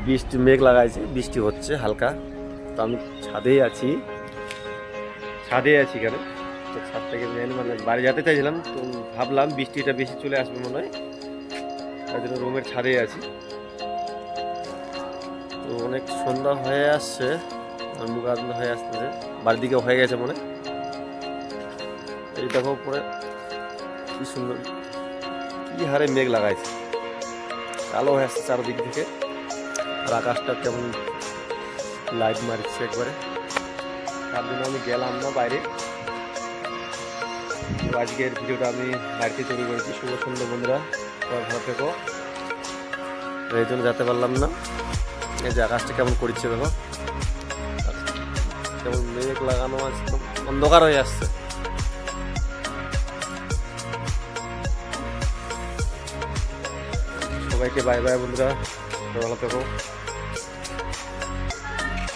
বৃষ্টি মেঘ লাগাইছে, বৃষ্টি হচ্ছে হালকা। তো আমি ছাদেই আছি কেন, তো ছাদ থেকে মানে বাড়ি যেতে চাইছিলাম, তো ভাবলাম বৃষ্টিটা বেশি চলে আসবে মনে হয়, তাই জন্য রুমের ছাদেই আছি। তো অনেক সন্ধ্যা হয়ে আসছে, আর মুখ আনন্দ হয়ে আসতেছে, বাড়ির দিকে হয়ে গেছে মনে। এই দেখো পরে কি সুন্দর, কি হারে মেঘ লাগাইছে, কালো হয়ে আসছে চারদিক থেকে, আর আকাশটা কেমন লাইট মারছে একবারে। তার জন্য আমি গেলাম না বাইরে। তো আজকের ভিডিওটা আমি বাড়িতে তৈরি করেছি। শুভ সন্ধ্যা বন্ধুরা, সবাই ভালো থেকো। এই জন্য যেতে পারলাম না। এই যে আকাশটা কেমন করছে দেখো, কেমন মেঘ লাগানো আছে, অন্ধকার হয়ে আসছে। সবাইকে বাই বাই বন্ধুরা, ভালো থেকো।